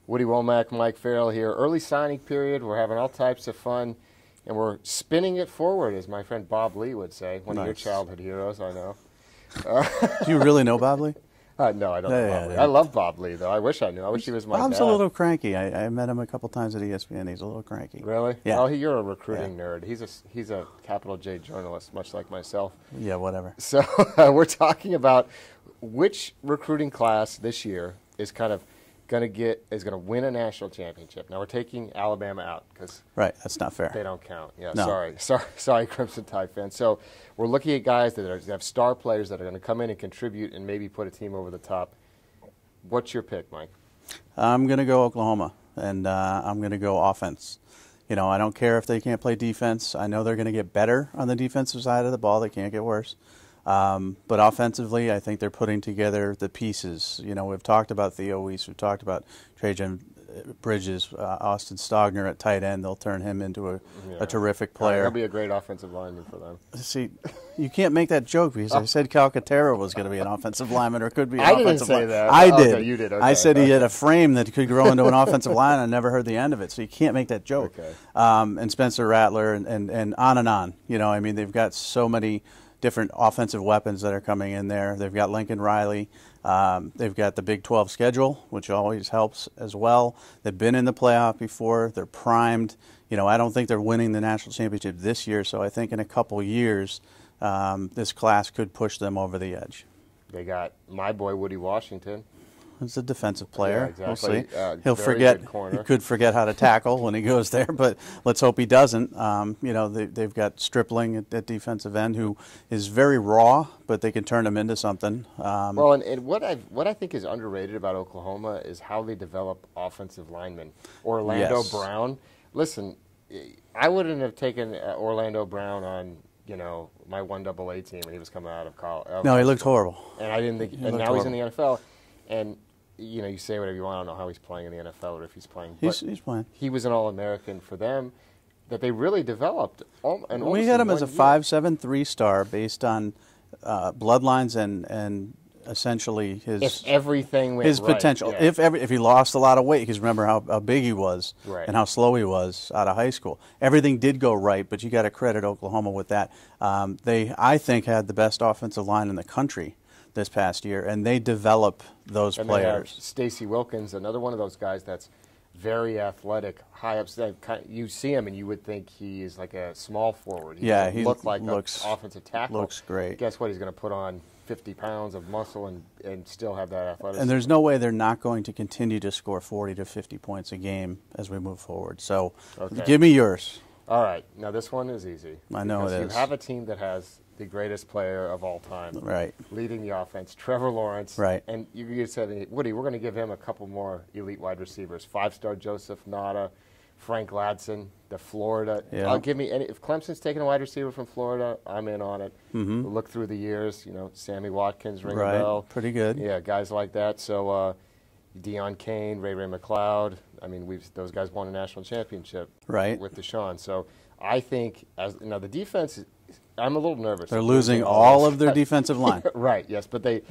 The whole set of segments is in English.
Woody Wommack, Mike Farrell here. Early signing period. We're having all types of fun, and we're spinning it forward, as my friend Bob Lee would say. One of your childhood heroes, I know. Do you really know Bob Lee? No, I don't know Bob Lee. I love Bob Lee, though. I wish I knew. I wish he was my Bob's dad. a little cranky. I met him a couple times at ESPN. He's a little cranky. Really? Yeah. Oh, you're a recruiting nerd. He's a capital J journalist, much like myself. Yeah, whatever. So we're talking about which recruiting class this year is kind of going to win a national championship. Now we're taking Alabama out because right, that's not fair. They don't count. Yeah, no. sorry, Crimson Tide fans. So we're looking at guys that have star players that are going to come in and contribute and maybe put a team over the top. What's your pick, Mike? I'm going to go Oklahoma, and I'm going to go offense. You know, I don't care if they can't play defense. I know they're going to get better on the defensive side of the ball. They can't get worse. But offensively, I think they're putting together the pieces. You know, we've talked about Theo Weiss. We've talked about Trajan Bridges, Austin Stogner at tight end. They'll turn him into a terrific player. He'll be a great offensive lineman for them. See, you can't make that joke because I said Calcaterra was going to be an offensive lineman or could be an offensive lineman. That. I did. Okay, you did. Okay. I said he had a frame that could grow into an offensive line. I never heard the end of it, so you can't make that joke. Okay. And Spencer Rattler and on and on. You know, I mean, they've got so many different offensive weapons that are coming in there. They've got Lincoln Riley. They've got the Big 12 schedule, which always helps as well. They've been in the playoff before. They're primed. You know, I don't think they're winning the national championship this year, so I think in a couple years this class could push them over the edge. They got my boy Woody Washington. He's a defensive player. Yeah, exactly. We'll see. He'll forget. He could forget how to tackle when he goes there, but let's hope he doesn't. You know, they've got Stripling at defensive end, who is very raw, but they can turn him into something. Well, and what I think is underrated about Oklahoma is how they develop offensive linemen. Orlando Brown. Listen, I wouldn't have taken Orlando Brown on, you know, my 1AA team when he was coming out of college. No, he looked horrible. And I didn't think. And now he's in the NFL. And you know, you say whatever you want. I don't know how he's playing in the NFL or if he's playing. He's playing. He was an All-American for them that they really developed. We had him as a 5'7" 3-star based on bloodlines and essentially his everything went his potential. Yeah. If he lost a lot of weight, because remember how big he was and how slow he was out of high school. Everything did go right, but you got to credit Oklahoma with that. They, I think, had the best offensive line in the country this past year, and they develop those players. Stacey Wilkins, another one of those guys that's very athletic, high up. You see him, and you would think he is like a small forward. He looks like an offensive tackle. Looks great. Guess what? He's going to put on 50 pounds of muscle and still have that athleticism. And there's no way they're not going to continue to score 40 to 50 points a game as we move forward. So give me yours. All right. Now, this one is easy. I know it is. You have a team that has the greatest player of all time, leading the offense, Trevor Lawrence, and you said, Woody, we're going to give him a couple more elite wide receivers: 5-star Joseph Nada, Frank Ladson, the Florida. Yeah. Give me any. If Clemson's taking a wide receiver from Florida, I'm in on it. Mm-hmm. We'll look through the years, you know, Sammy Watkins, ring a bell, pretty good. Yeah, guys like that. So Deion Kane, Ray McLeod. I mean, those guys won a national championship with Deshaun. So I think now the defense. I'm a little nervous. They're losing all of their defensive line. Right, yes, but they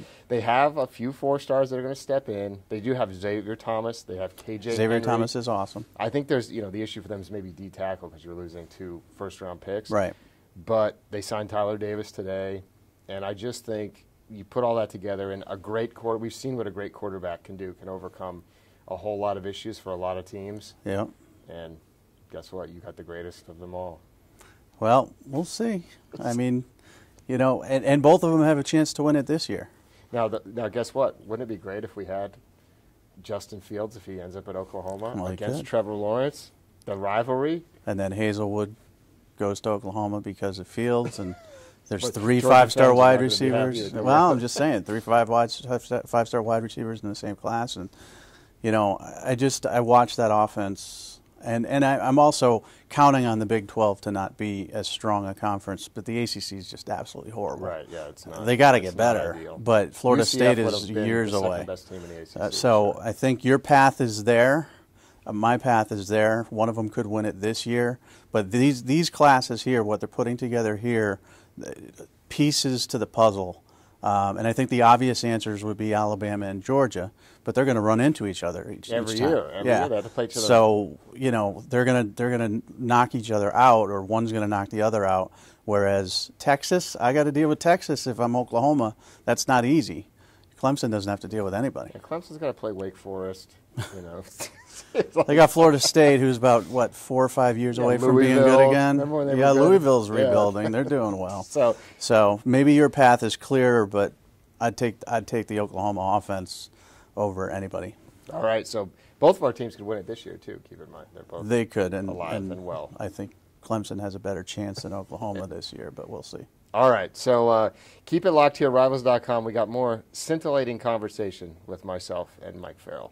have a few 4-stars that are going to step in. They do have Xavier Thomas. They have KJ Xavier Henry. Thomas is awesome. I think there's, you know, the issue for them is maybe D-tackle because you're losing 2 first-round picks. Right. But they signed Tyler Davis today, and I just think you put all that together and a great quarter. We've seen what a great quarterback can do, can overcome a whole lot of issues for a lot of teams. Yeah. And guess what? You got the greatest of them all. Well, we'll see. I mean, you know, and both of them have a chance to win it this year. Now, guess what? Wouldn't it be great if we had Justin Fields if he ends up at Oklahoma against Trevor Lawrence, the rivalry? And then Hazelwood goes to Oklahoma because of Fields, and there's 3 5-star wide receivers. Well, I'm just saying, 3 5-star wide receivers in the same class, and you know, I watched that offense. And I'm also counting on the Big 12 to not be as strong a conference, but the ACC is just absolutely horrible. Right, yeah, it's not. They got to get better, but Florida State is years away. Best team in the ACC, so I think your path is there. My path is there. One of them could win it this year, but these classes here, what they're putting together here, pieces to the puzzle. And I think the obvious answers would be Alabama and Georgia. but they're going to run into each other each Every time. year. Every year they have to play each other. So, they're gonna knock each other out, or one's going to knock the other out. Whereas Texas, I got to deal with Texas if I'm Oklahoma. That's not easy. Clemson doesn't have to deal with anybody. Yeah, Clemson's got to play Wake Forest, They got Florida State, who's about, 4 or 5 years away from being good again. Yeah, Louisville's rebuilding. They're doing well. So maybe your path is clearer, but I'd take the Oklahoma offense over anybody. All right, so both of our teams could win it this year, too, keep in mind. They're both alive and well. I think Clemson has a better chance than Oklahoma this year, but we'll see. All right, so keep it locked here, Rivals.com. We got more scintillating conversation with myself and Mike Farrell.